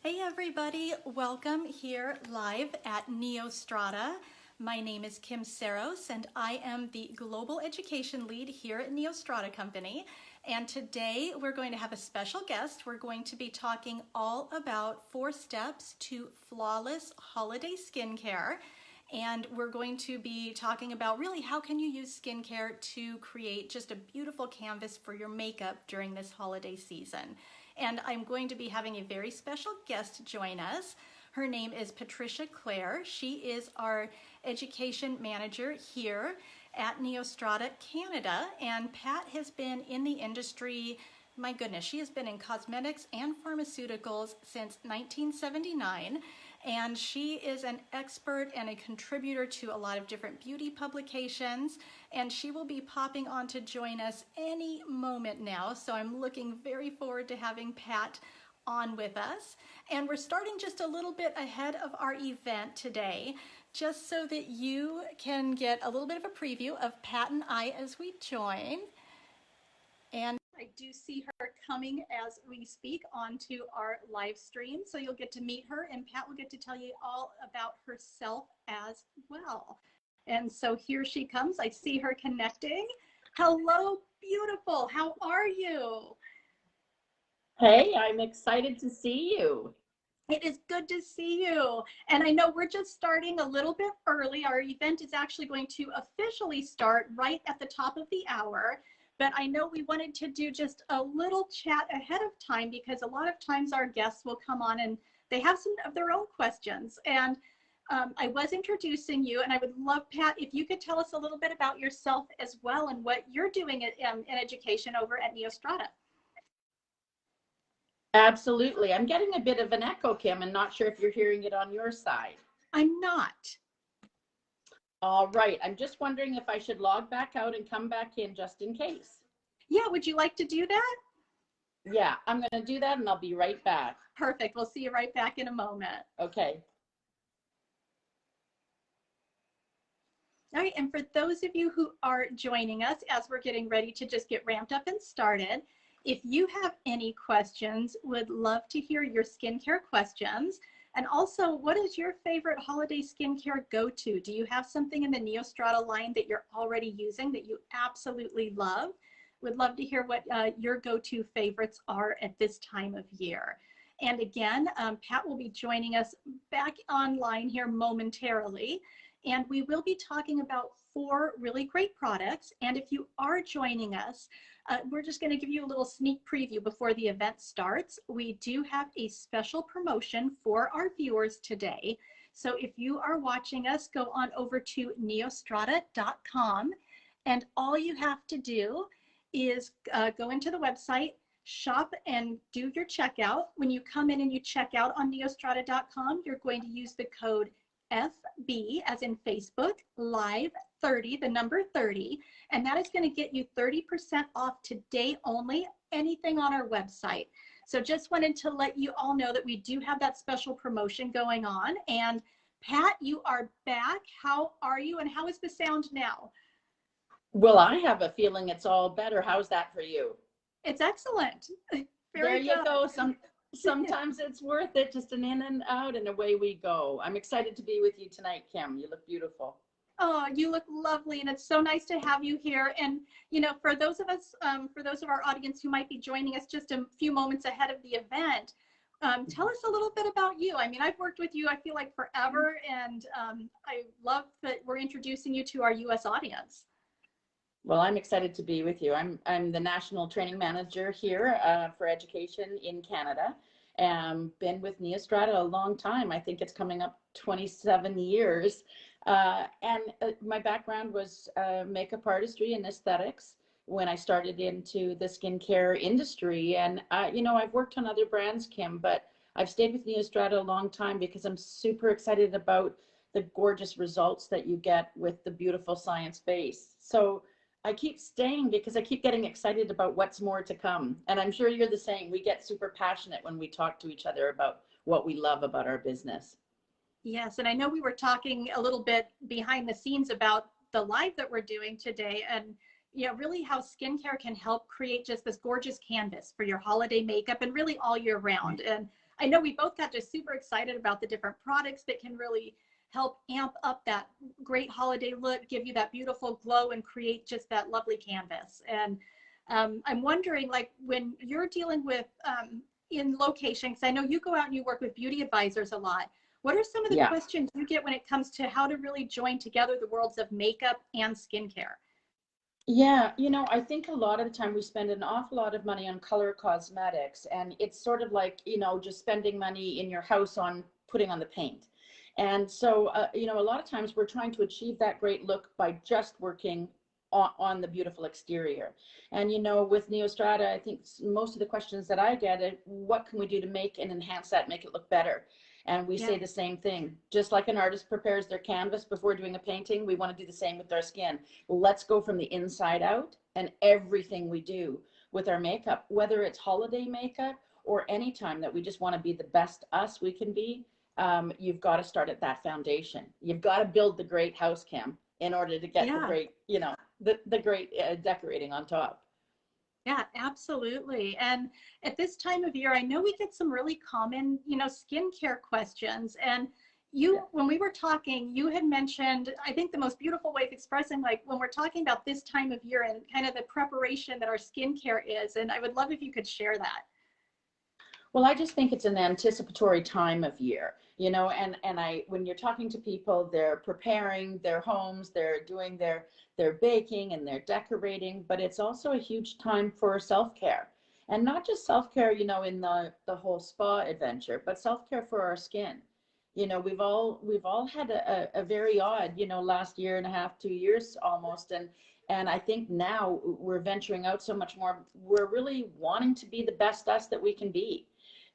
Hey everybody, welcome here live at Neostrata. My name is Kim Saros and I am the Global Education Lead here at Neostrata Company. And today we're going to have a special guest. We're going to be talking all about 4 steps to flawless holiday skincare. And we're going to be talking about really how can you use skincare to create just a beautiful canvas for your makeup during this holiday season. And I'm going to be having a very special guest join us. Her name is Patricia Clare. She is our education manager here at Neostrata Canada. And Pat has been in the industry, my goodness, she has been in cosmetics and pharmaceuticals since 1979. And she is an expert and a contributor to a lot of different beauty publications. And she will be popping on to join us any moment now. So I'm looking very forward to having Pat on with us. And we're starting just a little bit ahead of our event today, just so that you can get a little bit of a preview of Pat and I as we join. And I do see her coming as we speak onto our live stream. So you'll get to meet her and Pat will get to tell you all about herself as well. And so here she comes. I see her connecting. Hello, beautiful. How are you? Hey, I'm excited to see you. It is good to see you. And I know we're just starting a little bit early. Our event is actually going to officially start right at the top of the hour. But I know we wanted to do just a little chat ahead of time because a lot of times our guests will come on and they have some of their own questions. And I was introducing you, and I would love, Pat, if you could tell us a little bit about yourself as well and what you're doing in education over at Neostrata. Absolutely. I'm getting a bit of an echo, Kim, and not sure if you're hearing it on your side. I'm not. All right. I'm just wondering if I should log back out and come back in just in case. Yeah, would you like to do that? Yeah, I'm going to do that and I'll be right back. Perfect. We'll see you right back in a moment. Okay. All right, and for those of you who are joining us as we're getting ready to just get ramped up and started, if you have any questions, would love to hear your skincare questions. And also, what is your favorite holiday skincare go-to? Do you have something in the Neostrata line that you're already using that you absolutely love? Would love to hear what your go-to favorites are at this time of year. And again, Pat will be joining us back online here momentarily. And we will be talking about 4 really great products. And if you are joining us, we're just going to give you a little sneak preview before the event starts. We do have a special promotion for our viewers today. So if you are watching us, go on over to neostrata.com. And all you have to do is go into the website, shop, and do your checkout. When you come in and you check out on neostrata.com, you're going to use the code FB, as in Facebook, Live 30, the number 30, and that is going to get you 30% off today only, anything on our website. So just wanted to let you all know that we do have that special promotion going on. And Pat, you are back. How are you and how is the sound now? Well, I have a feeling it's all better. How's that for you? It's excellent. There you go. Sometimes it's worth it, just an in and out, and away we go. I'm excited to be with you tonight, Kim. You look beautiful. Oh, you look lovely, and it's so nice to have you here. And, you know, for those of us, for those of our audience who might be joining us just a few moments ahead of the event, tell us a little bit about you. I mean, I've worked with you, I feel like forever, and I love that we're introducing you to our U.S. audience. Well, I'm excited to be with you. I'm the National Training Manager here for education in Canada. Been with Neostrata a long time. I think it's coming up 27 years. My background was makeup artistry and aesthetics when I started into the skincare industry. And, you know, I've worked on other brands, Kim, but I've stayed with Neostrata a long time because I'm super excited about the gorgeous results that you get with the beautiful science base. So I keep staying because I keep getting excited about what's more to come. And I'm sure you're the same. We get super passionate when we talk to each other about what we love about our business. Yes, and I know we were talking a little bit behind the scenes about the live that we're doing today, and you know, really how skincare can help create just this gorgeous canvas for your holiday makeup and really all year round. And I know we both got just super excited about the different products that can really help amp up that great holiday look, give you that beautiful glow, and create just that lovely canvas. And I'm wondering, like, when you're dealing with in location, because I know you go out and you work with beauty advisors a lot, what are some of the Yeah. questions you get when it comes to how to really join together the worlds of makeup and skincare? Yeah, I think a lot of the time we spend an awful lot of money on color cosmetics, and it's sort of like, just spending money in your house on putting on the paint. And so, a lot of times we're trying to achieve that great look by just working on the beautiful exterior. And, with Neostrata, I think most of the questions that I get are, what can we do to make and enhance that, make it look better? And we say the same thing. Just like an artist prepares their canvas before doing a painting, we want to do the same with our skin. Let's go from the inside out, and everything we do with our makeup, whether it's holiday makeup or any time that we just want to be the best us we can be, you've got to start at that foundation. You've got to build the great house, Kim, in order to get the great, the great decorating on top. Yeah, absolutely. And at this time of year, I know we get some really common, skincare questions. And when we were talking, you had mentioned, I think the most beautiful way of expressing, like, when we're talking about this time of year and kind of the preparation that our skincare is. And I would love if you could share that. Well, I just think it's an anticipatory time of year, and when you're talking to people, they're preparing their homes, they're doing their baking and they're decorating, but it's also a huge time for self-care. And not just self-care, in the whole spa adventure, but self-care for our skin. We've all had a very odd, last year and a half, 2 years almost. And I think now we're venturing out so much more. We're really wanting to be the best us that we can be.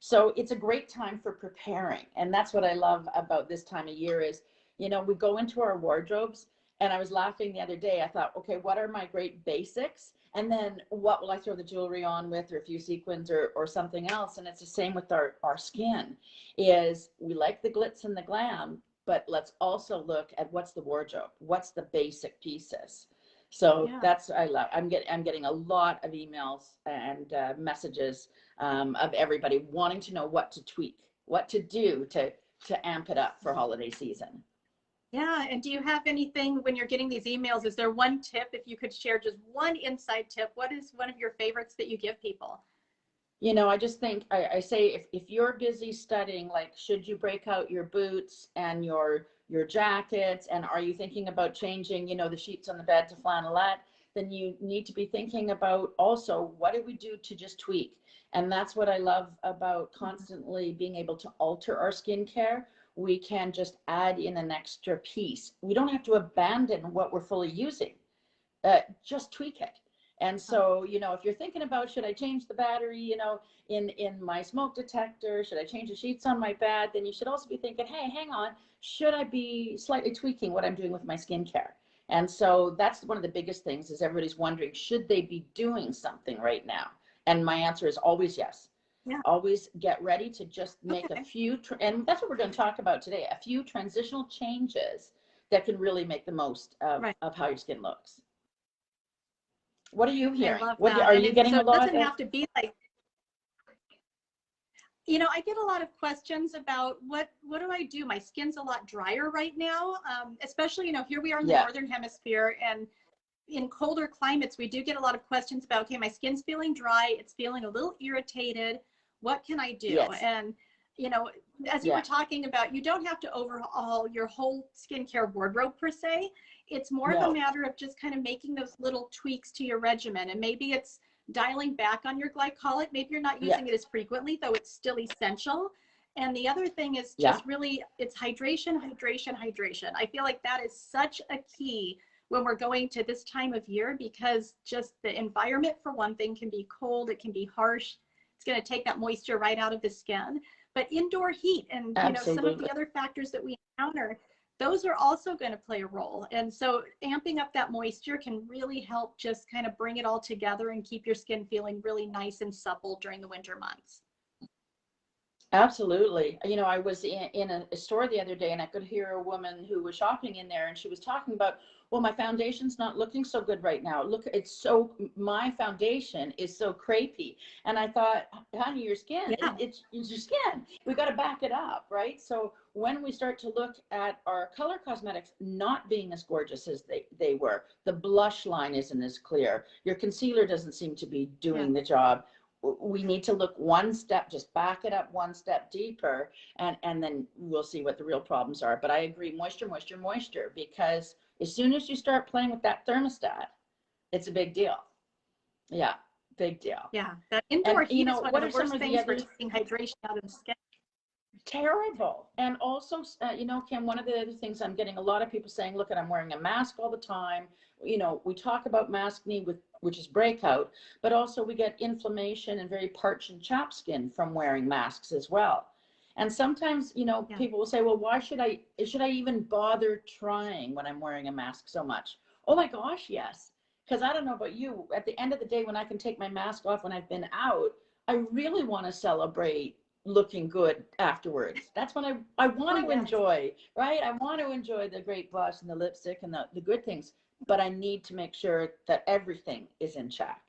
So it's a great time for preparing. And that's what I love about this time of year is, we go into our wardrobes, and I was laughing the other day. I thought, okay, what are my great basics? And then what will I throw the jewelry on with, or a few sequins or something else? And it's the same with our skin, is we like the glitz and the glam, but let's also look at what's the wardrobe, what's the basic pieces. So that's, I love, I'm getting a lot of emails and messages of everybody wanting to know what to tweak, what to do to amp it up for holiday season. Yeah. And do you have anything when you're getting these emails? Is there one tip, if you could share just one inside tip? What is one of your favorites that you give people? I just think I say if you're busy studying, like, should you break out your boots and your jackets, and are you thinking about changing, the sheets on the bed to flannelette, then you need to be thinking about also, what do we do to just tweak? And that's what I love about constantly being able to alter our skincare. We can just add in an extra piece. We don't have to abandon what we're fully using, just tweak it. And so, if you're thinking about, should I change the battery, in my smoke detector, should I change the sheets on my bed, then you should also be thinking, hey, hang on, should I be slightly tweaking what I'm doing with my skincare? And so that's one of the biggest things, is everybody's wondering, should they be doing something right now? And my answer is always yes. Yeah. Always get ready to just make a few, and that's what we're going to talk about today, a few transitional changes that can really make the most of how your skin looks. What are you hearing? Are you getting a lot? So it doesn't have to be like, I get a lot of questions about what do I do? My skin's a lot drier right now, especially, here we are in the Northern Hemisphere, and in colder climates, we do get a lot of questions about, okay, my skin's feeling dry, it's feeling a little irritated. What can I do? Yes. And, as you were talking about, you don't have to overhaul your whole skincare wardrobe per se. It's more of a matter of just kind of making those little tweaks to your regimen. And maybe it's dialing back on your glycolic. Maybe you're not using it as frequently, though it's still essential. And the other thing is just really, it's hydration, hydration, hydration. I feel like that is such a key when we're going to this time of year, because just the environment, for one thing, can be cold, it can be harsh. It's going to take that moisture right out of the skin. But indoor heat and some of the other factors that we encounter, those are also going to play a role. And so amping up that moisture can really help just kind of bring it all together and keep your skin feeling really nice and supple during the winter months. Absolutely. You know, I was in a store the other day and I could hear a woman who was shopping in there and she was talking about, well, my foundation's not looking so good right now. Look, my foundation is so crepey. And I thought, honey, your skin, Yeah. it's your skin. We got to back it up, right? So when we start to look at our color cosmetics not being as gorgeous as they were, the blush line isn't as clear, your concealer doesn't seem to be doing the job, we need to look one step, just back it up one step deeper, and then we'll see what the real problems are. But I agree, moisture, moisture, moisture, because as soon as you start playing with that thermostat, it's a big deal. Yeah, big deal. Yeah, that indoor And you heat is know, one what of are the some worst of the things for other taking hydration out of the skin. terrible? And also, you know, Kim, one of the other things I'm getting a lot of people saying, look, I'm wearing a mask all the time. You know, we talk about mask knee, which is breakout, but also we get inflammation and very parched and chapped skin from wearing masks as well. And sometimes, you know, people will say, well, why should I even bother trying when I'm wearing a mask so much? Oh my gosh, yes. Because I don't know about you, at the end of the day, when I can take my mask off when I've been out, I really want to celebrate looking good afterwards. That's when I want to enjoy, right? I want to enjoy the great blush and the lipstick and the good things, but I need to make sure that everything is in check.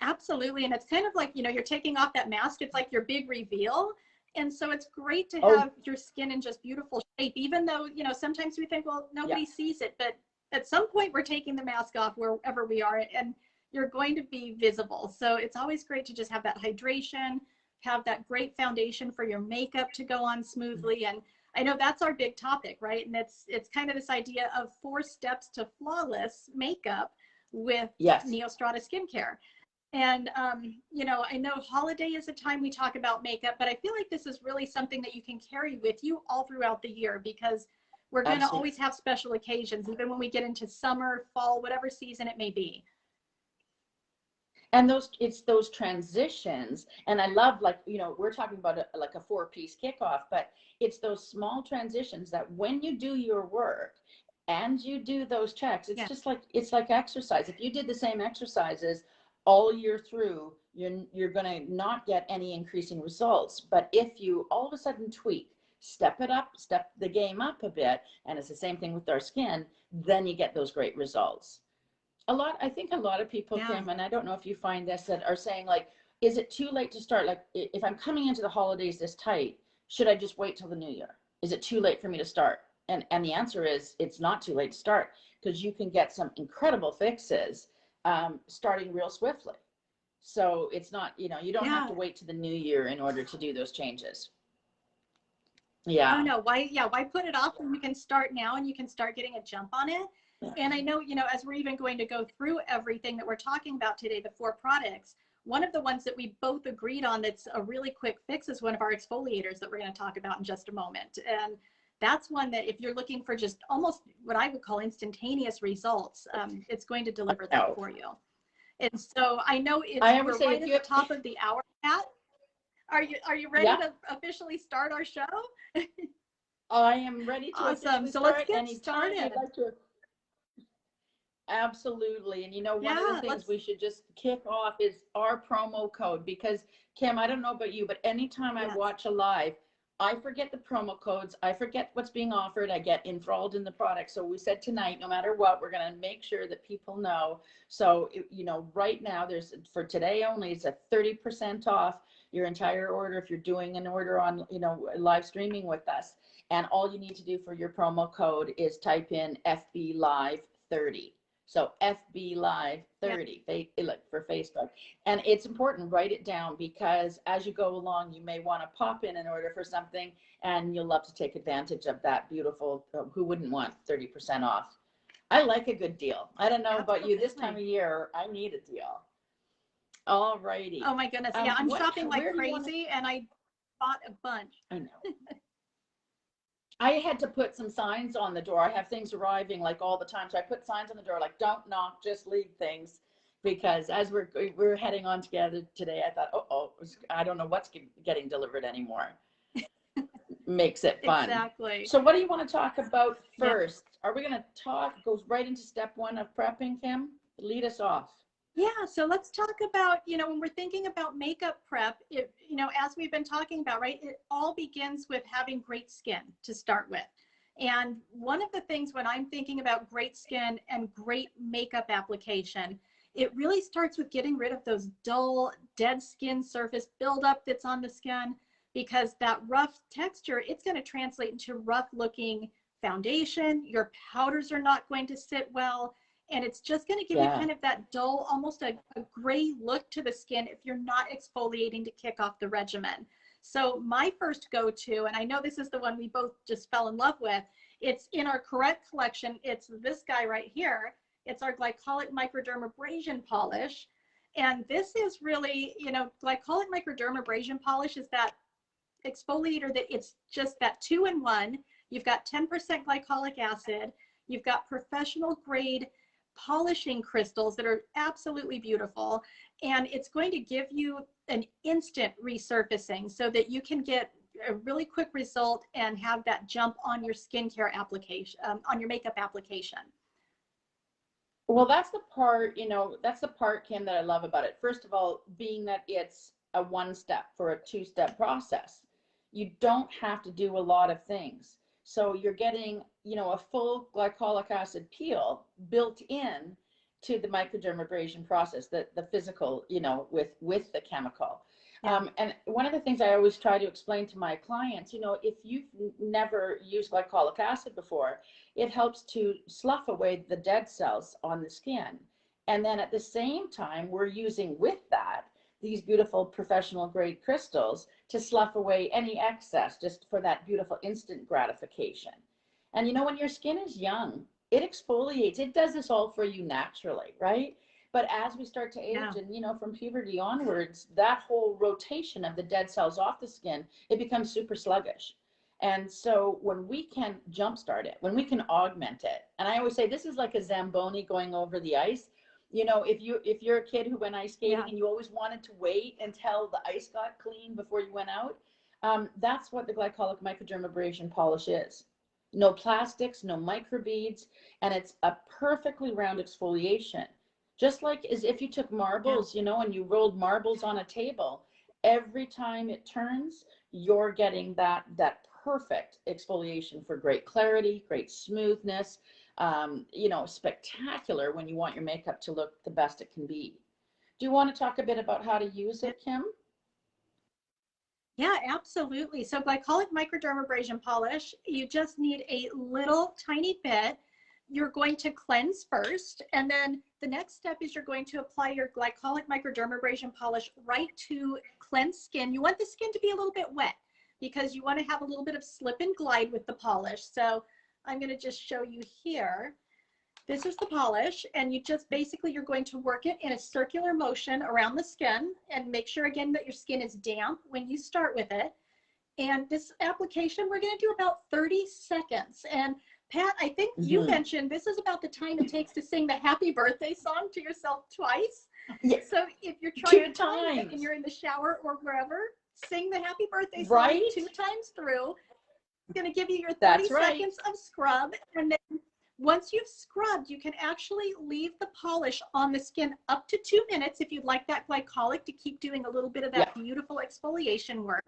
Absolutely. And it's kind of like, you know, you're taking off that mask. It's like your big reveal. And so it's great to have your skin in just beautiful shape, even though, you know, sometimes we think, well, nobody sees it. But at some point, we're taking the mask off wherever we are, and you're going to be visible. So it's always great to just have that hydration, have that great foundation for your makeup to go on smoothly. And I know that's our big topic, right? And it's kind of this idea of 4 steps to flawless makeup with Neostrata skincare. And, you know, I know holiday is a time we talk about makeup, but I feel like this is really something that you can carry with you all throughout the year, because we're going to always have special occasions, even when we get into summer, fall, whatever season it may be. And it's those transitions. And I love, like, you know, we're talking about like a 4-piece kickoff, but it's those small transitions that when you do your work and you do those checks, it's just like, it's like exercise. If you did the same exercises all year through, you're going to not get any increasing results. But if you all of a sudden tweak, step it up, step the game up a bit, and it's the same thing with our skin, then you get those great results. I think a lot of people, Kim, and I don't know if you find this, that are saying, like, is it too late to start? Like, if I'm coming into the holidays this tight, should I just wait till the new year? Is it too late for me to start? And the answer is, it's not too late to start, because you can get some incredible fixes starting real swiftly. So it's not, you know, you don't have to wait to the new year in order to do those changes. Oh no, why put it off when you can start now and you can start getting a jump on it? And I know, you know, as we're even going to go through everything that we're talking about today, the 4 products, one of the ones that we both agreed on that's a really quick fix is one of our exfoliators that we're going to talk about in just a moment. And that's one that if you're looking for just almost what I would call instantaneous results, it's going to deliver that for you. And so I know we're right at the top of the hour, Pat. Are you ready to officially start our show? I am ready to awesome. So let's get started. Absolutely. And you know, one of the things we should just kick off is our promo code, because Kim, I don't know about you, but anytime I watch a live, I forget the promo codes. I forget what's being offered. I get enthralled in the product. So we said tonight, no matter what, we're going to make sure that people know. So, you know, right now for today only, it's a 30% off your entire order if you're doing an order on, you know, live streaming with us. And all you need to do for your promo code is type in FB Live 30. So FB Live 30 for Facebook. And it's important, write it down, because as you go along, you may want to pop in an order for something and you'll love to take advantage of that beautiful, who wouldn't want 30% off? I like a good deal. I don't know about you, this time of year, I need a deal. All righty. Oh my goodness. Yeah, I'm shopping like crazy and I bought a bunch. I know. I had to put some signs on the door. I have things arriving like all the time. So I put signs on the door like, don't knock, just leave things. Because as we're heading on together today, I thought, I don't know what's getting delivered anymore. Makes it fun. Exactly. So what do you want to talk about first? Are we going to goes right into step 1 of prepping, Kim? Lead us off. Yeah, so let's talk about, when we're thinking about makeup prep, as we've been talking about, right, it all begins with having great skin to start with. And one of the things when I'm thinking about great skin and great makeup application, it really starts with getting rid of those dull, dead skin surface buildup that's on the skin, because that rough texture, it's going to translate into rough looking foundation. Your powders are not going to sit well, and it's just going to give you Yeah. kind of that dull, almost a gray look to the skin if you're not exfoliating to kick off the regimen. So my first go-to, and I know this is the one we both just fell in love with, it's in our Correct collection. It's this guy right here. It's our Glycolic Microdermabrasion Polish. And this is really, Glycolic Microdermabrasion Polish is that exfoliator that it's just that 2-in-1. You've got 10% glycolic acid. You've got professional grade polishing crystals that are absolutely beautiful. And it's going to give you an instant resurfacing so that you can get a really quick result and have that jump on your skincare application, on your makeup application. Well, that's the part, that's the part, Kim, that I love about it. First of all, being that it's a one step for a two-step process, you don't have to do a lot of things. So you're getting, a full glycolic acid peel built in to the microdermabrasion process, the physical, with the chemical. Yeah. And one of the things I always try to explain to my clients, if you've never used glycolic acid before, it helps to slough away the dead cells on the skin. And then at the same time, we're using with that these beautiful professional grade crystals to slough away any excess, just for that beautiful instant gratification. And when your skin is young, it exfoliates, it does this all for you naturally, right? But as we start to age, Yeah. and from puberty onwards, that whole rotation of the dead cells off the skin, it becomes super sluggish. And so when we can jumpstart it, when we can augment it, and I always say this is like a Zamboni going over the ice. If you're a kid who went ice skating, Yeah. and you always wanted to wait until the ice got clean before you went out, that's what the glycolic microdermabrasion polish is. No plastics, no microbeads, and it's a perfectly round exfoliation. Just like as if you took Yeah. marbles, and you rolled marbles on a table, every time it turns, you're getting that perfect exfoliation for great clarity, great smoothness, spectacular when you want your makeup to look the best it can be. Do you want to talk a bit about how to use it, Kim? Yeah, absolutely. So glycolic microdermabrasion polish, you just need a little tiny bit. You're going to cleanse first, and then the next step is you're going to apply your glycolic microdermabrasion polish right to cleansed skin. You want the skin to be a little bit wet because you want to have a little bit of slip and glide with the polish. So I'm going to just show you here. This is the polish, and you just basically, you're going to work it in a circular motion around the skin and make sure again that your skin is damp when you start with it. And this application, we're going to do about 30 seconds. And Pat, I think you Mm-hmm. mentioned this is about the time it takes to sing the happy birthday song to yourself twice. Yeah, So if you're trying two to time it and times, you're in the shower or wherever, sing the happy birthday song right? 2 times through. It's going to give you your 30 That's right. seconds of scrub, and then once you've scrubbed, you can actually leave the polish on the skin up to 2 minutes if you'd like that glycolic to keep doing a little bit of that Yeah. beautiful exfoliation work.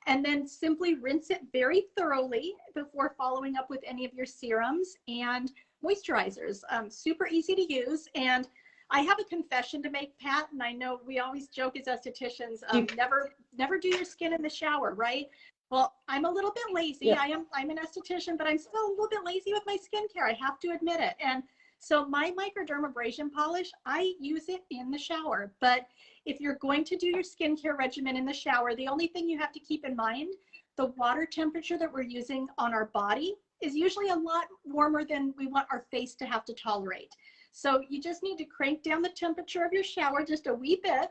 And then simply rinse it very thoroughly before following up with any of your serums and moisturizers. Super easy to use. And I have a confession to make, Pat, and I know we always joke as estheticians, never do your skin in the shower, right? Well, I'm a little bit lazy. Yeah. I'm an esthetician, but I'm still a little bit lazy with my skincare. I have to admit it. And so my microdermabrasion polish, I use it in the shower. But if you're going to do your skincare regimen in the shower, the only thing you have to keep in mind, the water temperature that we're using on our body is usually a lot warmer than we want our face to have to tolerate. So you just need to crank down the temperature of your shower just a wee bit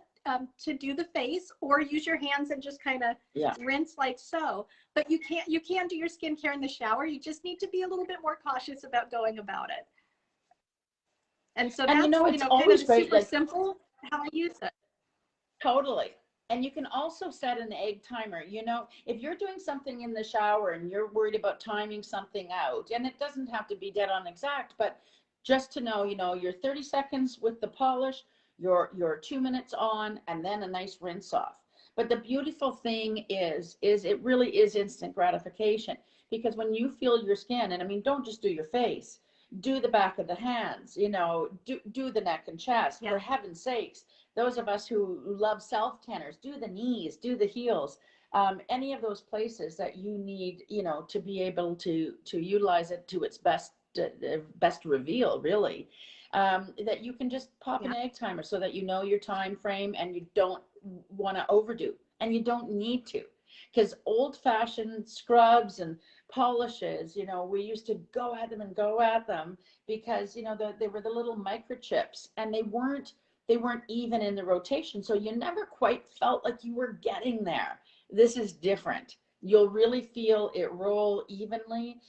to do the face, or use your hands and just kind of rinse like so. But you can do your skincare in the shower. You just need to be a little bit more cautious about going about it. And so And that's it's kind of always the great, super simple how I use it. totally. And you can also set an egg timer. If you're doing something in the shower and you're worried about timing something out, and it doesn't have to be dead on exact, but just to know, you're 30 seconds with the polish, your 2 minutes on, and then a nice rinse off. But the beautiful thing is it really is instant gratification, because when you feel your skin, and I mean, don't just do your face, do the back of the hands, you know, do the neck and chest, for heaven's sakes. Those of us who love self tanners, do the knees, do the heels, any of those places that you need, you know, to be able to utilize it to its best reveal, really. That you can just pop an egg timer so that you know your time frame, and you don't want to overdo, and you don't need to, because old-fashioned scrubs and polishes, you know, we used to go at them because, you know, they were the little microchips, and they weren't even in the rotation, so you never quite felt like you were getting there. This is different. You'll really feel it roll evenly.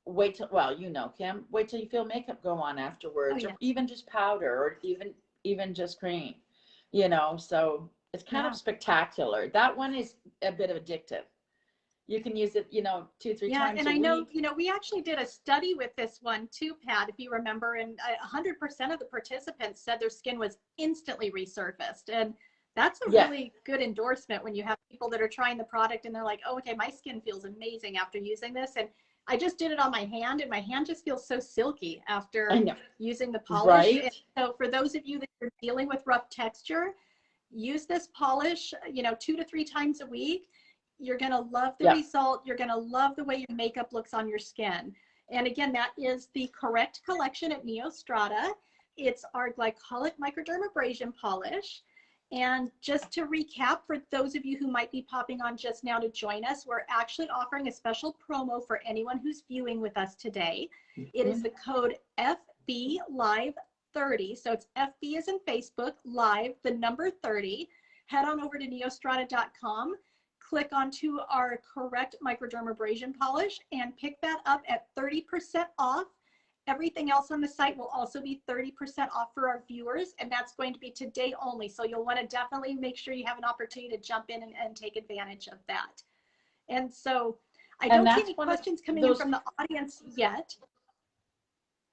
Wait till, well, you know, Kim, wait till you feel makeup go on afterwards, or even just powder, or even just cream, you know. So it's kind of spectacular. That one is a bit of addictive. You can use it, you know, 2-3 times and a I know, week. you know, we actually did a study with this one too, Pat, if you remember, and 100% of the participants said their skin was instantly resurfaced. And that's a really good endorsement when you have people that are trying the product and they're like, oh, okay, my skin feels amazing after using this. And I just did it on my hand, and my hand just feels so silky after using the polish. Right. And so for those of you that are dealing with rough texture, use this polish, you know, 2 to 3 times a week. You're going to love the result. You're going to love the way your makeup looks on your skin. And again, that is the correct collection at Neostrata. It's our Glycolic Microdermabrasion Polish. And just to recap, for those of you who might be popping on just now to join us, we're actually offering a special promo for anyone who's viewing with us today. It is the code FBLive30. So it's FB as in Facebook, live, the number 30. Head on over to neostrata.com. Click onto our correct microdermabrasion polish and pick that up at 30% off. Everything else on the site will also be 30% off for our viewers, and that's going to be today only. So you'll want to definitely make sure you have an opportunity to jump in and take advantage of that. And so I don't see any questions coming in from the audience yet.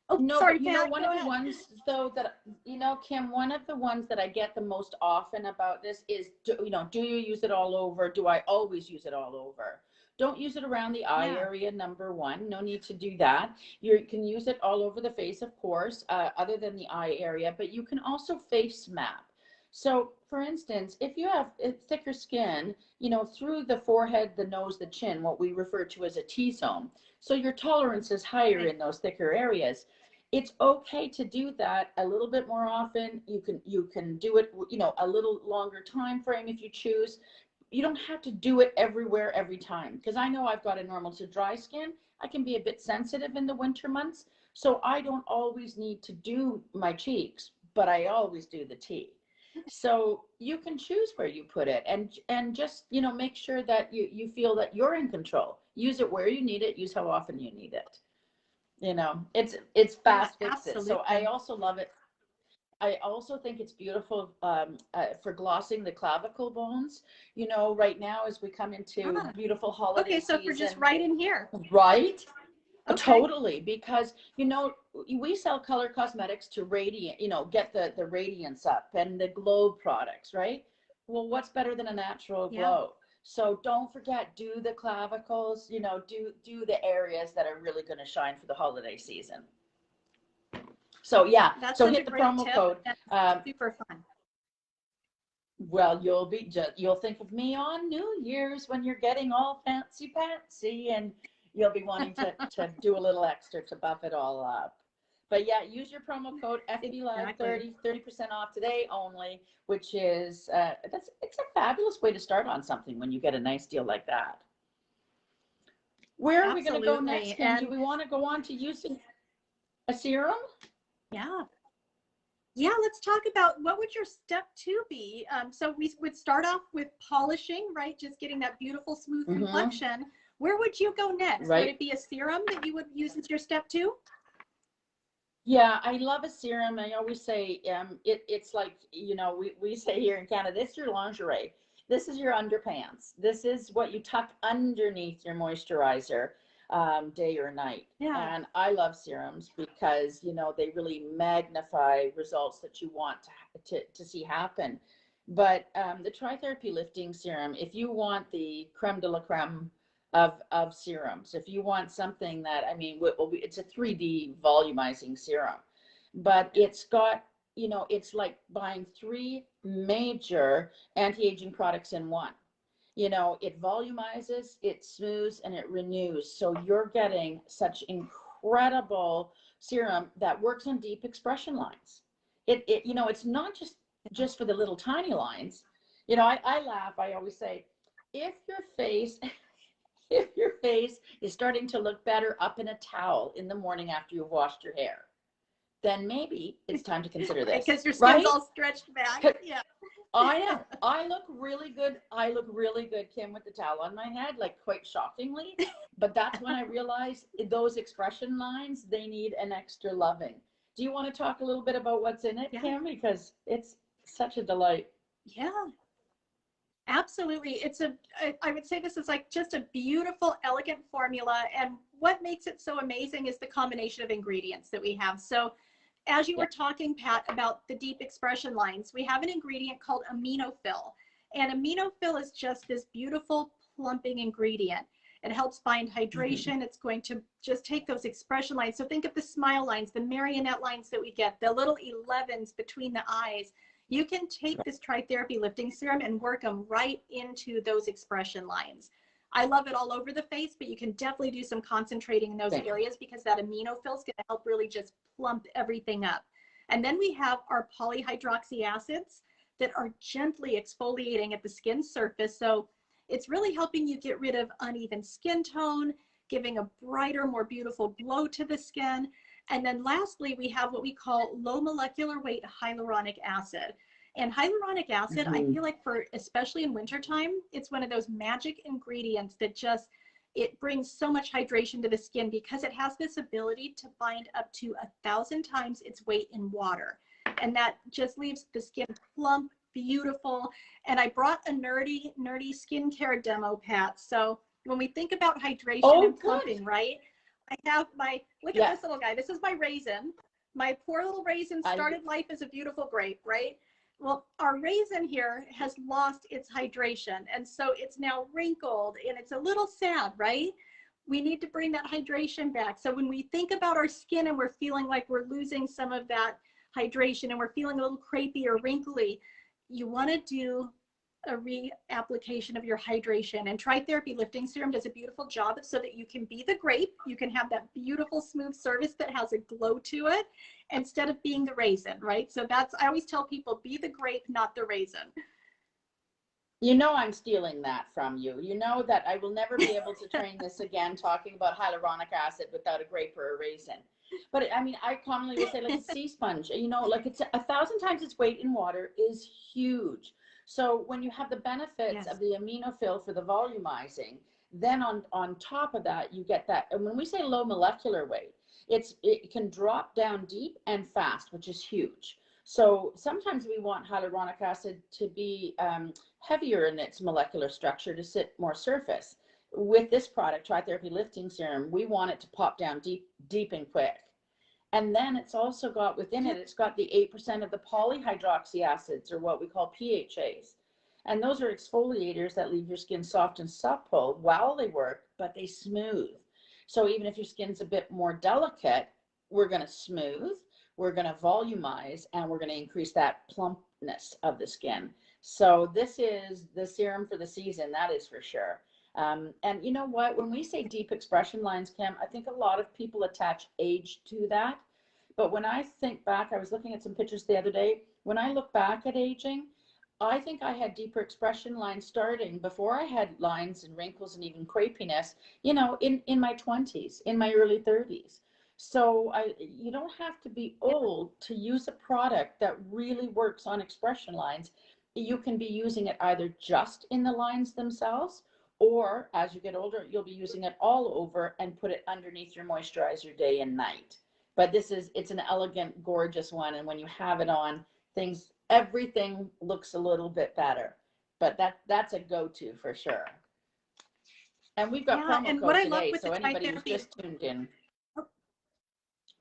Oh, no, sorry, but you Pat, know, one of the ones though that, you know, Kim, one of the ones that I get the most often about this is, do you use it all over? Do I always use it all over? Don't use it around the eye area, number one. No need to do that. You can use it all over the face, of course, other than the eye area, but you can also face map. So for instance, if you have thicker skin, you know, through the forehead, the nose, the chin, what we refer to as a T-zone, so your tolerance is higher in those thicker areas. It's okay to do that a little bit more often. You can do it, you know, a little longer time frame if you choose. You don't have to do it everywhere every time, because I know I've got a normal to dry skin. I can be a bit sensitive in the winter months, so I don't always need to do my cheeks, but I always do the T. So you can choose where you put it, and just, you know, make sure that you feel that you're in control. Use it where you need it. Use how often you need it. You know, it's fast fixes. So I also love it. I also think it's beautiful for glossing the clavicle bones. You know, right now as we come into beautiful holiday season. Okay, so for just right in here. Right. Okay. Totally, because, you know, we sell color cosmetics to radiant, you know, get the radiance up, and the glow products, right? Well, what's better than a natural glow? So don't forget, do the clavicles, you know, do the areas that are really going to shine for the holiday season. So yeah, that's so hit the promo code. Super fun. Well, you'll think of me on New Year's when you're getting all fancy pantsy, and you'll be wanting to do a little extra to buff it all up. But yeah, use your promo code FBLive30, 30% off today only, which is it's a fabulous way to start on something when you get a nice deal like that. Where are we going to go next? And do we want to go on to using a serum? Yeah, let's talk about what would your step 2 be. So we would start off with polishing, right? Just getting that beautiful smooth complexion. Where would you go next? Would it be a serum that you would use as your step 2? Yeah, I love a serum. I always say it's like, you know, we say here in Canada, this is your lingerie. This is your underpants. This is what you tuck underneath your moisturizer. day or night. Yeah. And I love serums because, you know, they really magnify results that you want to see happen. But the Tritherapy Lifting Serum, if you want the creme de la creme of serums, if you want something that, I mean, it's a 3D volumizing serum, but it's got, you know, it's like buying three major anti-aging products in one. You know, it volumizes, it smooths, and it renews. So you're getting such incredible serum that works on deep expression lines. You know, it's not just for the little tiny lines. You know, I laugh. I always say, if your face, if your face is starting to look better up in a towel in the morning after you've washed your hair, then maybe it's time to consider this. Because your skin's right? all stretched back. Yeah. I know. I look really good. I look really good, Kim, with the towel on my head, like quite shockingly. But that's when I realized those expression lines, they need an extra loving. Do you want to talk a little bit about what's in it, Kim? Because it's such a delight. Yeah. Absolutely. I would say this is like just a beautiful, elegant formula. And what makes it so amazing is the combination of ingredients that we have. So as you were talking, Pat, about the deep expression lines, we have an ingredient called aminofill. And aminofill is just this beautiful plumping ingredient. It helps bind hydration. It's going to just take those expression lines. So think of the smile lines, the marionette lines that we get, the little 11s between the eyes. You can take this Tritherapy Lifting Serum and work them right into those expression lines. I love it all over the face, but you can definitely do some concentrating in those areas because that aminofill is going to help really just plump everything up. And then we have our polyhydroxy acids that are gently exfoliating at the skin surface. So it's really helping you get rid of uneven skin tone, giving a brighter, more beautiful glow to the skin. And then lastly, we have what we call low molecular weight hyaluronic acid. And hyaluronic acid, I feel like especially in wintertime, it's one of those magic ingredients that just, it brings so much hydration to the skin because it has this ability to bind up to 1,000 times its weight in water. And that just leaves the skin plump, beautiful. And I brought a nerdy skincare demo, Pat. So when we think about hydration and plumping, right? I have look at this little guy. This is my raisin. My poor little raisin started life as a beautiful grape, right? Well, our raisin here has lost its hydration. And so it's now wrinkled and it's a little sad, right? We need to bring that hydration back. So when we think about our skin and we're feeling like we're losing some of that hydration and we're feeling a little crepey or wrinkly, you want to do a reapplication of your hydration. And Tritherapy Lifting Serum does a beautiful job so that you can be the grape. You can have that beautiful smooth surface that has a glow to it instead of being the raisin, right? So that's, I always tell people, be the grape, not the raisin. You know, I'm stealing that from you. You know that I will never be able to train this again talking about hyaluronic acid without a grape or a raisin. But I mean, I commonly will say like a sea sponge, you know, like it's 1,000 times its weight in water is huge. So when you have the benefits of the aminofill for the volumizing, then on top of that, you get that. And when we say low molecular weight, it can drop down deep and fast, which is huge. So sometimes we want hyaluronic acid to be heavier in its molecular structure to sit more surface. With this product, Tritherapy Lifting Serum, we want it to pop down deep and quick. And then it's also got within it, it's got the 8% of the polyhydroxy acids, or what we call PHAs. And those are exfoliators that leave your skin soft and supple while they work, but they smooth. So even if your skin's a bit more delicate, we're going to smooth, we're going to volumize, and we're going to increase that plumpness of the skin. So this is the serum for the season, that is for sure. And you know what, when we say deep expression lines, Kim, I think a lot of people attach age to that. But when I think back, I was looking at some pictures the other day. When I look back at aging, I think I had deeper expression lines starting before I had lines and wrinkles and even crepiness, you know, in my 20s, in my early 30s. So you don't have to be old to use a product that really works on expression lines. You can be using it either just in the lines themselves, or as you get older, you'll be using it all over and put it underneath your moisturizer day and night. But it's an elegant, gorgeous one. And when you have it on, everything looks a little bit better. But that's a go-to for sure. And we've got Yeah, promo and what code I love today, with the so anybody who's Tritherapy, just tuned in, you're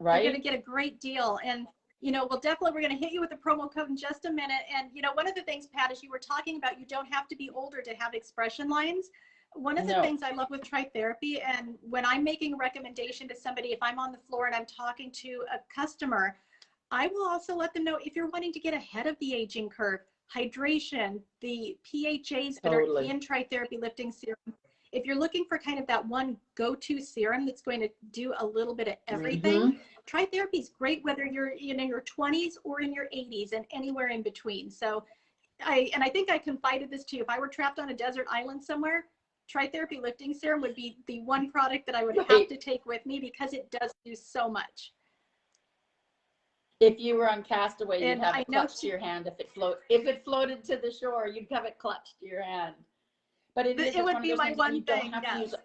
going to right? get a great deal. And, you know, we're going to hit you with the promo code in just a minute. And, you know, one of the things, Pat, is you were talking about, you don't have to be older to have expression lines. One of the No, things I love with Tritherapy, and when I'm making a recommendation to somebody, if I'm on the floor and I'm talking to a customer, I will also let them know if you're wanting to get ahead of the aging curve, hydration, the PHAs that are totally. in Tritherapy lifting serum. If you're looking for kind of that one go-to serum that's going to do a little bit of everything, Mm-hmm. Tritherapy is great whether you're in your 20s or in your 80s and anywhere in between. So I think I confided this to you. If I were trapped on a desert island somewhere, Tritherapy lifting serum would be the one product that I would have Right. to take with me because it does do so much. If you were on Castaway, you'd And have I it know clutched to your hand. If it floated to the shore, you'd have it clutched to your hand. But it it's would one of be those my things, and one you don't thing. have to Yes. use it,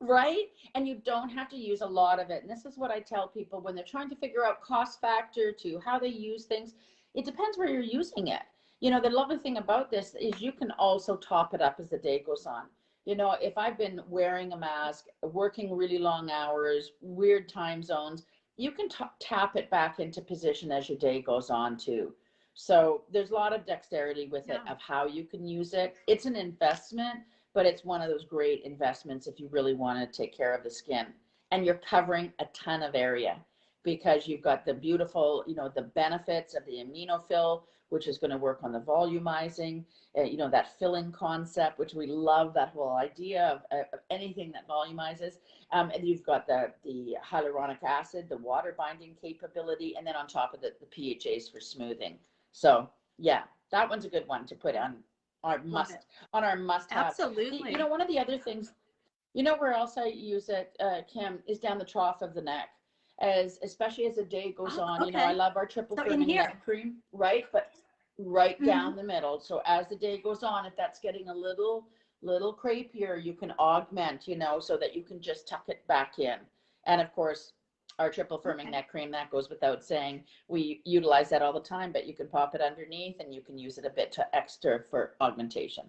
right? And you don't have to use a lot of it. And this is what I tell people when they're trying to figure out cost factor to how they use things. It depends where you're using it. You know, the lovely thing about this is you can also top it up as the day goes on. You know, if I've been wearing a mask, working really long hours, weird time zones, you can tap it back into position as your day goes on too. So there's a lot of dexterity with it Yeah. of how you can use it. It's an investment, but it's one of those great investments if you really want to take care of the skin. And you're covering a ton of area because you've got the beautiful, you know, the benefits of the aminofill, which is going to work on the volumizing, you know, that filling concept, which we love, that whole idea of anything that volumizes. And you've got the hyaluronic acid, the water binding capability, and then on top of it, the PHAs for smoothing. So yeah, that one's a good one to put on our Love it. must have. You know, Absolutely. one of the other things, you know, where else I use it, Kim, is down the trough of the neck. As especially as the day goes Oh, on, you know, I okay. love our triple So in firming here. neck cream, right? But right Mhm. down the middle. So as the day goes on, if that's getting a little crepier, you can augment, you know, so that you can just tuck it back in. And of course, our triple firming Okay. neck cream, that goes without saying. We utilize that all the time, but you can pop it underneath and you can use it a bit to extra for augmentation.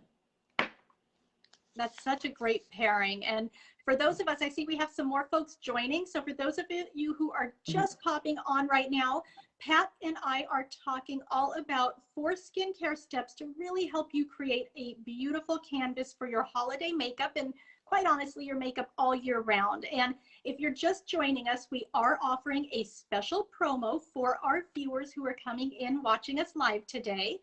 That's such a great pairing. And for those of us, I see we have some more folks joining. So for those of you who are just popping on right now, Pat and I are talking all about 4 skincare steps to really help you create a beautiful canvas for your holiday makeup and quite honestly, your makeup all year round. And if you're just joining us, we are offering a special promo for our viewers who are coming in watching us live today.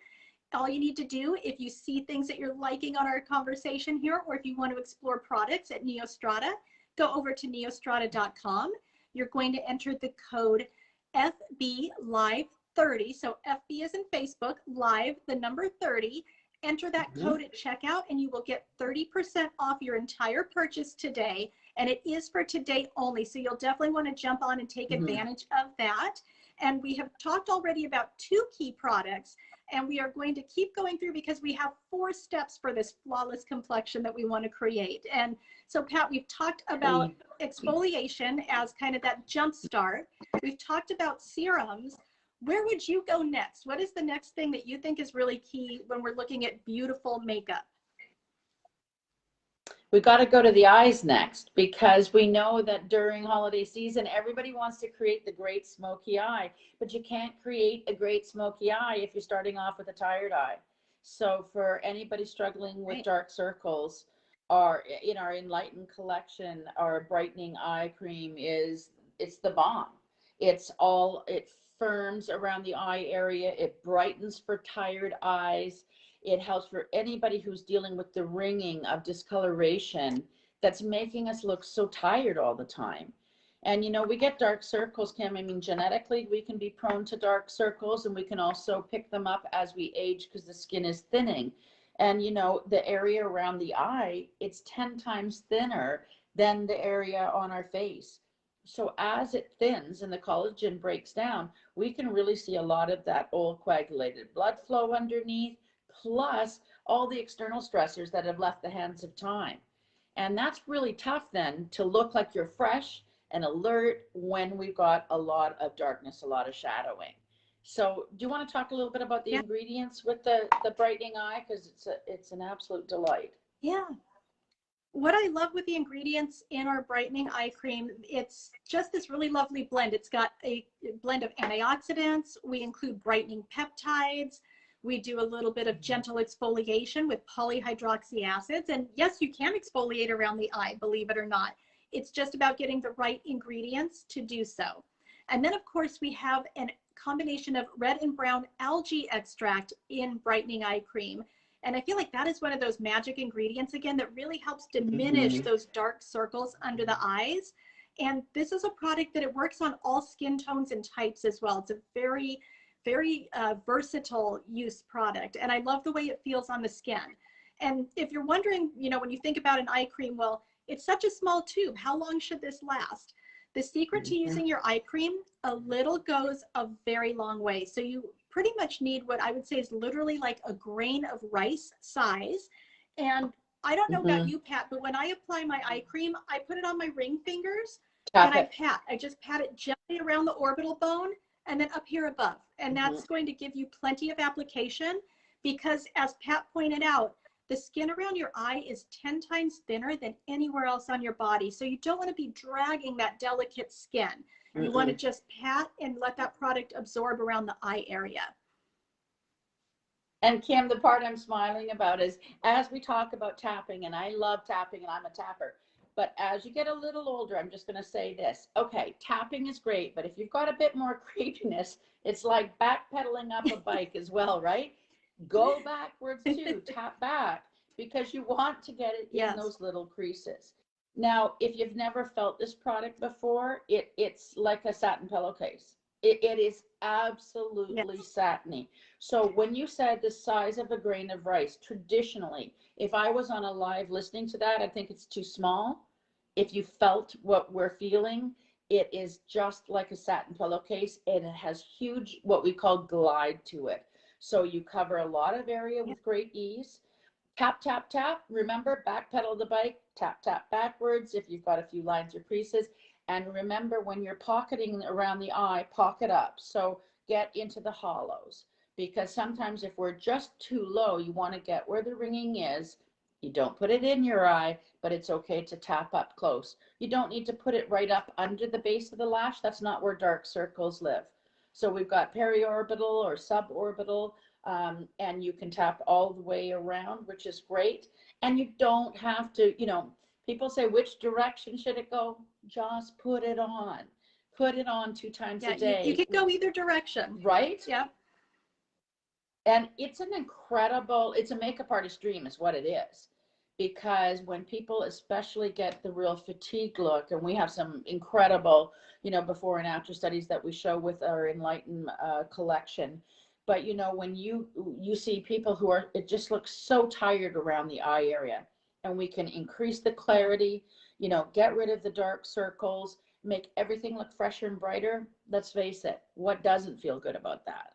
All you need to do, if you see things that you're liking on our conversation here, or if you want to explore products at Neostrata, go over to neostrata.com. You're going to enter the code FB Live 30. So FB is in Facebook, Live, the number 30. Enter that code at checkout and you will get 30% off your entire purchase today. And it is for today only. So you'll definitely want to jump on and take advantage of that. And we have talked already about 2 key products. And we are going to keep going through because we have 4 steps for this flawless complexion that we want to create. And so, Pat, we've talked about exfoliation as kind of that jump start. We've talked about serums. Where would you go next? What is the next thing that you think is really key when we're looking at beautiful makeup? We got to go to the eyes next because we know that during holiday season, everybody wants to create the great smoky eye, but you can't create a great smoky eye if you're starting off with a tired eye. So for anybody struggling with Right. dark circles, our in our Enlightened collection, our Brightening Eye Cream it's the bomb. It firms around the eye area. It brightens for tired eyes. It helps for anybody who's dealing with the ringing of discoloration that's making us look so tired all the time. And, you know, we get dark circles, Kim. I mean, genetically, we can be prone to dark circles and we can also pick them up as we age because the skin is thinning. And, you know, the area around the eye, it's 10 times thinner than the area on our face. So as it thins and the collagen breaks down, we can really see a lot of that old coagulated blood flow underneath, plus all the external stressors that have left the hands of time. And that's really tough then to look like you're fresh and alert when we've got a lot of darkness, a lot of shadowing. So do you want to talk a little bit about the Yeah. ingredients with the brightening eye? Because it's an absolute delight. Yeah. What I love with the ingredients in our brightening eye cream, it's just this really lovely blend. It's got a blend of antioxidants. We include brightening peptides. We do a little bit of gentle exfoliation with polyhydroxy acids. And yes, you can exfoliate around the eye, believe it or not. It's just about getting the right ingredients to do so. And then, of course, we have a combination of red and brown algae extract in brightening eye cream. And I feel like that is one of those magic ingredients, again, that really helps diminish those dark circles under the eyes. And this is a product that it works on all skin tones and types as well. It's a very, very versatile use product. And I love the way it feels on the skin. And if you're wondering, you know, when you think about an eye cream, well, it's such a small tube. How long should this last? The secret to using your eye cream, a little goes a very long way. So you pretty much need what I would say is literally like a grain of rice size. And I don't know about you, Pat, but when I apply my eye cream, I put it on my ring fingers and I just pat it gently around the orbital bone and then up here above. And that's going to give you plenty of application because, as Pat pointed out, the skin around your eye is 10 times thinner than anywhere else on your body. So you don't want to be dragging that delicate skin. You want to just pat and let that product absorb around the eye area. And Kim, the part I'm smiling about is as we talk about tapping, and I love tapping and I'm a tapper, but as you get a little older, I'm just going to say this. Okay, tapping is great, but if you've got a bit more creepiness, it's like backpedaling up a bike as well, right? Go backwards too, tap back, because you want to get it in those little creases. Now, if you've never felt this product before, it's like a satin pillowcase. It is absolutely satiny. So when you said the size of a grain of rice, traditionally, if I was on a live listening to that, I think it's too small. If you felt what we're feeling, it is just like a satin pillowcase. And it has huge, what we call glide to it. So you cover a lot of area with great ease. Tap, tap, tap. Remember, backpedal the bike, tap, tap backwards if you've got a few lines or creases. And remember, when you're pocketing around the eye, pocket up. So get into the hollows. Because sometimes if we're just too low, you want to get where the ringing is. You don't put it in your eye, but it's okay to tap up close. You don't need to put it right up under the base of the lash. That's not where dark circles live. So we've got periorbital or suborbital. And you can tap all the way around, which is great. And you don't have to, you know, people say, which direction should it go? Just put it on. Put it on 2 times a day. You can go either direction. Right? Yeah. And it's an incredible, it's a makeup artist dream is what it is. Because when people especially get the real fatigue look, and we have some incredible, you know, before and after studies that we show with our Enlighten collection. But, you know, when you see people who are, it just looks so tired around the eye area, and we can increase the clarity, you know, get rid of the dark circles, make everything look fresher and brighter. Let's face it, what doesn't feel good about that?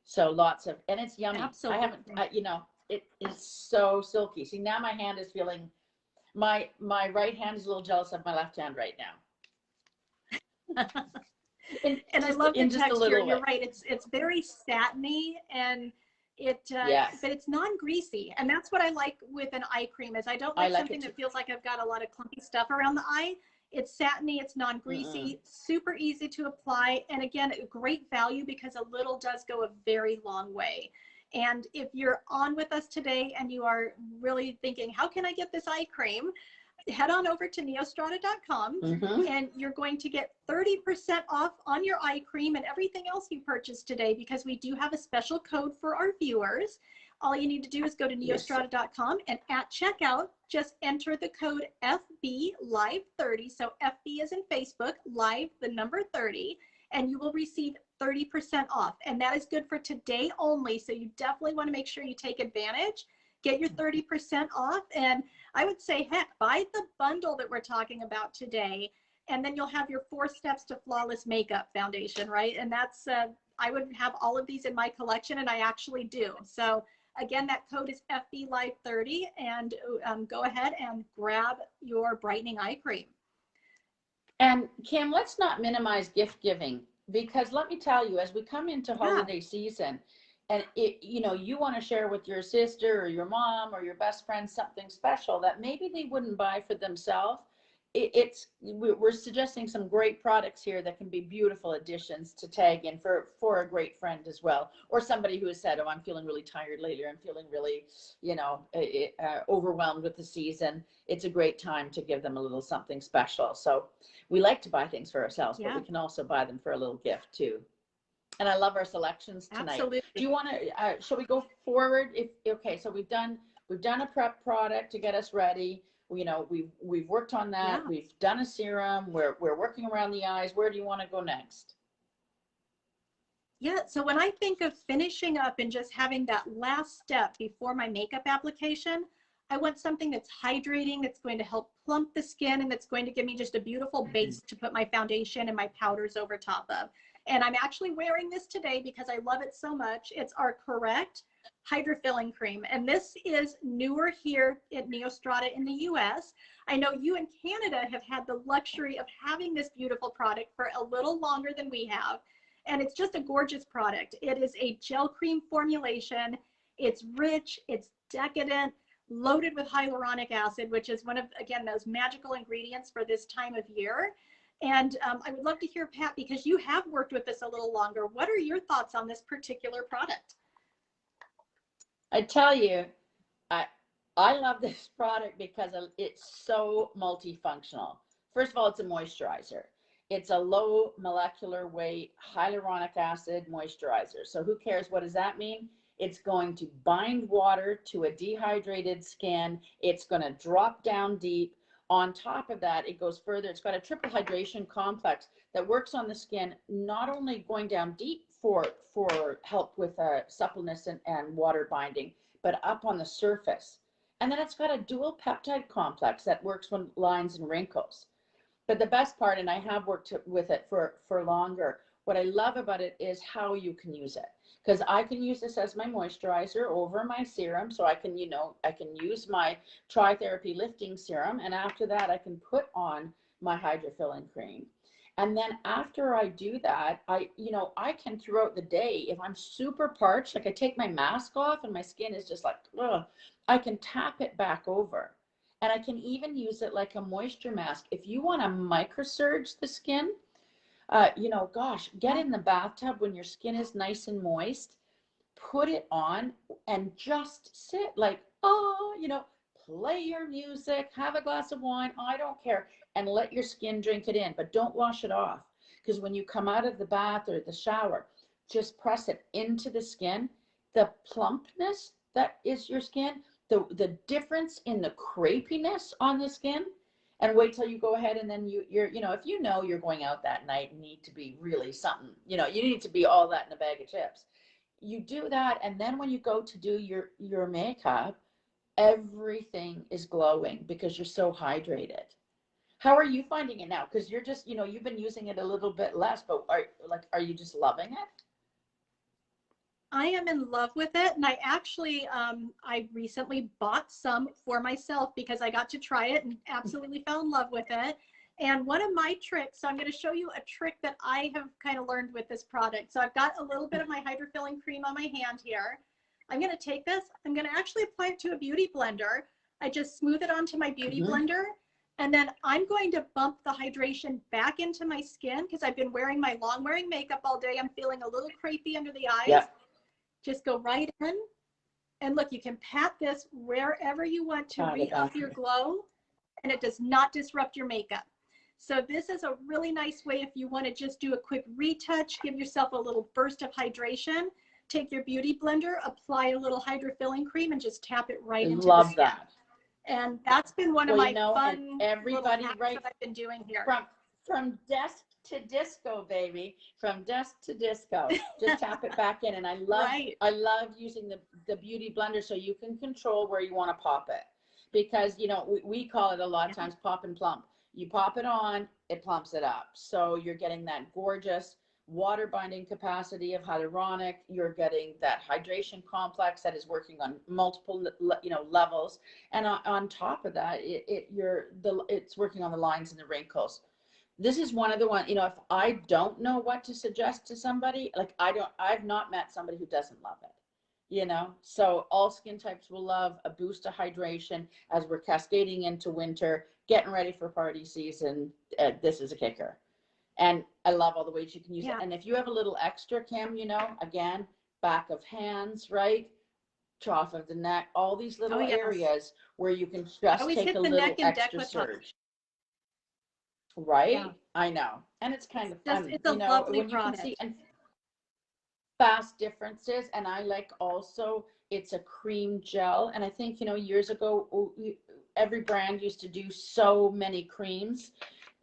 So lots of, and it's yummy. Absolutely. I haven't, you know, it is so silky. See, now my hand is feeling, my right hand is a little jealous of my left hand right now. And I love the texture. You're right. It's very satiny, and but it's non-greasy, and that's what I like with an eye cream. Is I don't like something that feels like I've got a lot of clumpy stuff around the eye. It's satiny, it's non-greasy, super easy to apply, and again, a great value because a little does go a very long way. And if you're on with us today and you are really thinking, how can I get this eye cream? Head on over to neostrata.com and you're going to get 30% off on your eye cream and everything else you purchased today, because we do have a special code for our viewers. All you need to do is go to neostrata.com and at checkout, just enter the code FBLive30. So FB is in Facebook, live, the number 30, and you will receive 30% off. And that is good for today only. So you definitely want to make sure you take advantage. Get your 30% off. And I would say, heck, buy the bundle that we're talking about today. And then you'll have your 4 steps to flawless makeup foundation, right? And that's, I would have all of these in my collection, and I actually do. So again, that code is FBLive30, and go ahead and grab your brightening eye cream. And Kim, let's not minimize gift giving, because let me tell you, as we come into holiday season, and you know, you want to share with your sister or your mom or your best friend something special that maybe they wouldn't buy for themselves. We're suggesting some great products here that can be beautiful additions to tag in for a great friend as well, or somebody who has said, oh, I'm feeling really tired lately, I'm feeling really, you know, overwhelmed with the season. It's a great time to give them a little something special. So we like to buy things for ourselves, but we can also buy them for a little gift too. And I love our selections tonight. Absolutely. Do you want to, shall we go forward? Okay, so we've done a prep product to get us ready. You know, we've worked on that. Yeah. We've done a serum. We're working around the eyes. Where do you want to go next? Yeah, so when I think of finishing up and just having that last step before my makeup application, I want something that's hydrating, that's going to help plump the skin, and that's going to give me just a beautiful base to put my foundation and my powders over top of. And I'm actually wearing this today because I love it so much. It's our Correct Hydrofilling Cream. And this is newer here at Neostrata in the US. I know you in Canada have had the luxury of having this beautiful product for a little longer than we have. And it's just a gorgeous product. It is a gel cream formulation. It's rich, it's decadent, loaded with hyaluronic acid, which is one of, again, those magical ingredients for this time of year. And I would love to hear, Pat, because you have worked with this a little longer. What are your thoughts on this particular product? I tell you, I love this product because it's so multifunctional. First of all, it's a moisturizer. It's a low molecular weight hyaluronic acid moisturizer. So who cares? What does that mean? It's going to bind water to a dehydrated skin. It's going to drop down deep. On top of that, it goes further. It's got a triple hydration complex that works on the skin, not only going down deep for help with suppleness and water binding, but up on the surface. And then it's got a dual peptide complex that works on lines and wrinkles. But the best part, and I have worked with it for longer, what I love about it is how you can use it. Because I can use this as my moisturizer over my serum. So I can, you know, I can use my Tri-Therapy Lifting Serum. And after that, I can put on my hydrofilling cream. And then after I do that, I can throughout the day, if I'm super parched, like I take my mask off and my skin is just like, ugh, I can tap it back over. And I can even use it like a moisture mask. If you want to microsurge the skin, gosh, get in the bathtub when your skin is nice and moist, put it on and just sit like, play your music, have a glass of wine, I don't care, and let your skin drink it in, but don't wash it off. Because when you come out of the bath or the shower, just press it into the skin. The plumpness that is your skin, the difference in the crepiness on the skin, and wait till you go ahead and then you're if you're going out that night and need to be really something, you need to be all that in a bag of chips. You do that, and then when you go to do your makeup, everything is glowing because you're so hydrated. How are you finding it now? Because you're just, you've been using it a little bit less, but are you just loving it? I am in love with it. And I actually, I recently bought some for myself because I got to try it and absolutely fell in love with it. And one of my tricks, so I'm going to show you a trick that I have kind of learned with this product. So I've got a little bit of my hydrofilling cream on my hand here. I'm going to take this, I'm going to actually apply it to a beauty blender. I just smooth it onto my beauty blender. And then I'm going to bump the hydration back into my skin because I've been wearing my long wearing makeup all day. I'm feeling a little crepey under the eyes. Yep. Just go right in, and look, you can pat this wherever you want to re-up your glow, and it does not disrupt your makeup. So this is a really nice way if you want to just do a quick retouch, give yourself a little burst of hydration, take your beauty blender, apply a little hydrofilling cream, and just tap it right into the skin. Love that. And that's been one of my fun everybody little hacks that I've been doing here. From desk to disco, baby. From desk to disco. Just tap it back in. And I love using the beauty blender so you can control where you want to pop it. Because, we call it a lot of times pop and plump. You pop it on, it plumps it up. So you're getting that gorgeous water binding capacity of hyaluronic. You're getting that hydration complex that is working on multiple levels. And on top of that, it's working on the lines and the wrinkles. This is one of the ones, if I don't know what to suggest to somebody, like I've not met somebody who doesn't love it. you know, so all skin types will love a boost of hydration as we're cascading into winter, getting ready for party season. This is a kicker. And I love all the ways you can use it. Yeah. And if you have a little extra, Kim, you know, again, back of hands, right? Trough of the neck, all these Oh, little yes. areas where you can I just always take a hit the neck little and extra decolletage. surge. Yeah. Right? I know. And it's kind of Just, fun, it's you a know, lovely when you can see product. and fast differences. And I like also it's a cream gel. And I think, you know, years ago, every brand used to do so many creams.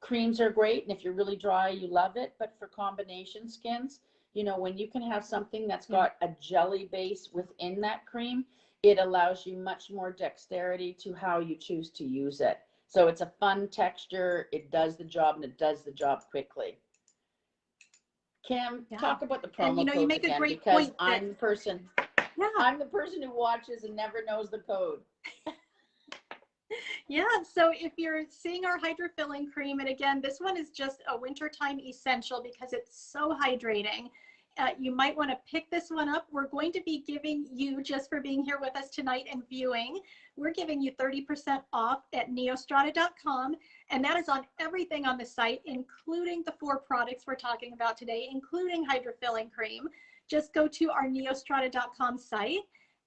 Creams are great. And if you're really dry, you love it. But for combination skins, you know, when you can have something that's Yeah. got a jelly base within that cream, it allows you much more dexterity to how you choose to use it. So it's a fun texture. It does the job and it does the job quickly. Kim, Yeah. talk about the And you promo know, you codes make a again great because point that, yeah, I'm the person who watches and never knows the code. yeah. So if you're seeing our hydrofilling cream, and again, this one is just a wintertime essential because it's so hydrating. You might want to pick this one up. We're going to be giving you, just for being here with us tonight and viewing, we're giving you 30% off at neostrata.com. And that is on everything on the site, including the 4 products we're talking about today, including hydrofilling cream. Just go to our neostrata.com site,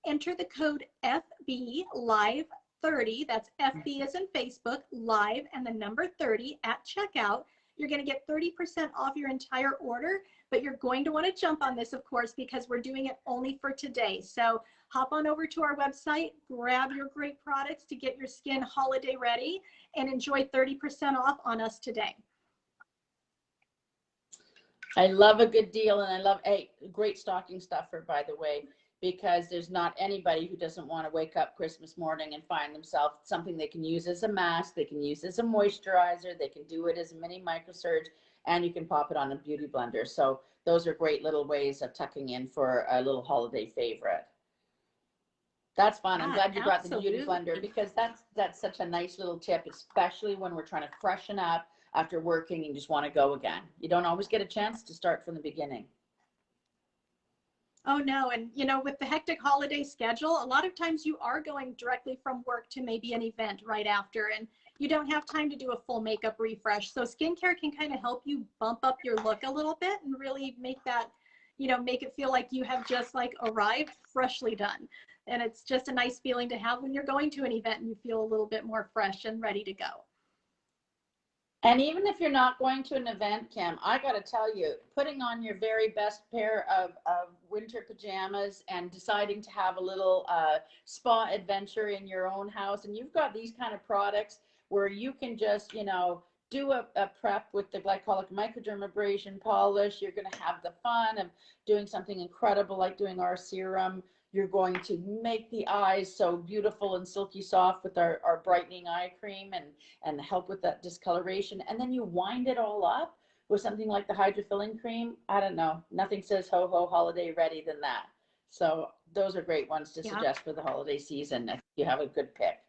enter the code FB Live 30, that's FB as in Facebook, live, and the number 30 at checkout. You're going to get 30% off your entire order, but you're going to want to jump on this, of course, because we're doing it only for today. So hop on over to our website, grab your great products to get your skin holiday ready, and enjoy 30% off on us today. I love a good deal, and I love a great stocking stuffer, by the way, because there's not anybody who doesn't want to wake up Christmas morning and find themselves something they can use as a mask, they can use as a moisturizer, they can do it as a mini microsurge, and you can pop it on a beauty blender. So those are great little ways of tucking in for a little holiday favorite. That's fun. I'm Yeah, glad you brought the beauty absolutely. blender because that's such a nice little tip, especially when we're trying to freshen up after working and just want to go again. You don't always get a chance to start from the beginning. Oh no, and you know, with the hectic holiday schedule, a lot of times you are going directly from work to maybe an event right after, and you don't have time to do a full makeup refresh. So skincare can kind of help you bump up your look a little bit and really make that, you know, make it feel like you have just like arrived freshly done. And it's just a nice feeling to have when you're going to an event and you feel a little bit more fresh and ready to go. And even if you're not going to an event, Kim, I got to tell you, putting on your very best pair of winter pajamas and deciding to have a little spa adventure in your own house, and you've got these kind of products where you can just, you know, do a prep with the Glycolic Microdermabrasion Polish. You're going to have the fun of doing something incredible like doing our serum. You're going to make the eyes so beautiful and silky soft with our Brightening Eye Cream and help with that discoloration. And then you wind it all up with something like the hydrofilling cream. I don't know. Nothing says ho ho holiday ready than that. So those are great ones to Yeah. suggest for the holiday season if you have a good pick.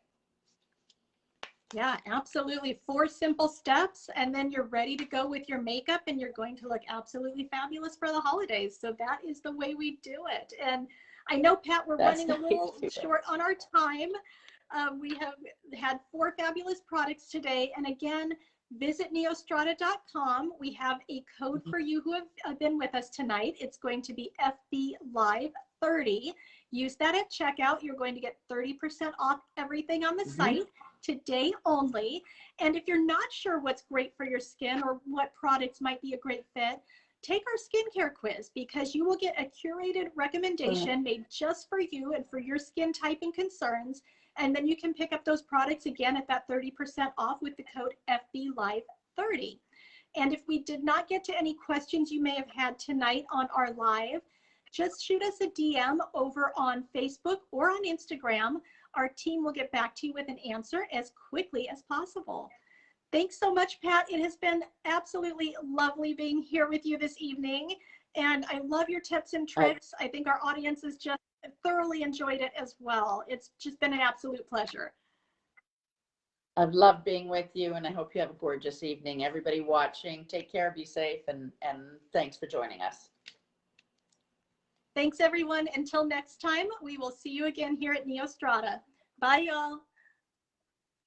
Yeah, absolutely. 4 simple steps, and then you're ready to go with your makeup, and you're going to look absolutely fabulous for the holidays. So that is the way we do it. And I know, Pat, we're That's running a little short on our time. We have had 4 fabulous products today. And again, visit neostrata.com. We have a code for you who have been with us tonight. It's going to be FB Live 30. Use that at checkout. You're going to get 30% off everything on the site today only. And if you're not sure what's great for your skin or what products might be a great fit, take our skincare quiz, because you will get a curated recommendation made just for you and for your skin type and concerns. And then you can pick up those products again at that 30% off with the code FBLive30. And if we did not get to any questions you may have had tonight on our live, just shoot us a DM over on Facebook or on Instagram. Our team will get back to you with an answer as quickly as possible. Thanks so much, Pat. It has been absolutely lovely being here with you this evening. And I love your tips and tricks. I think our audience has just thoroughly enjoyed it as well. It's just been an absolute pleasure. I've loved being with you, and I hope you have a gorgeous evening. Everybody watching, take care, be safe, and thanks for joining us. Thanks everyone. Until next time, we will see you again here at Neostrata. Bye y'all.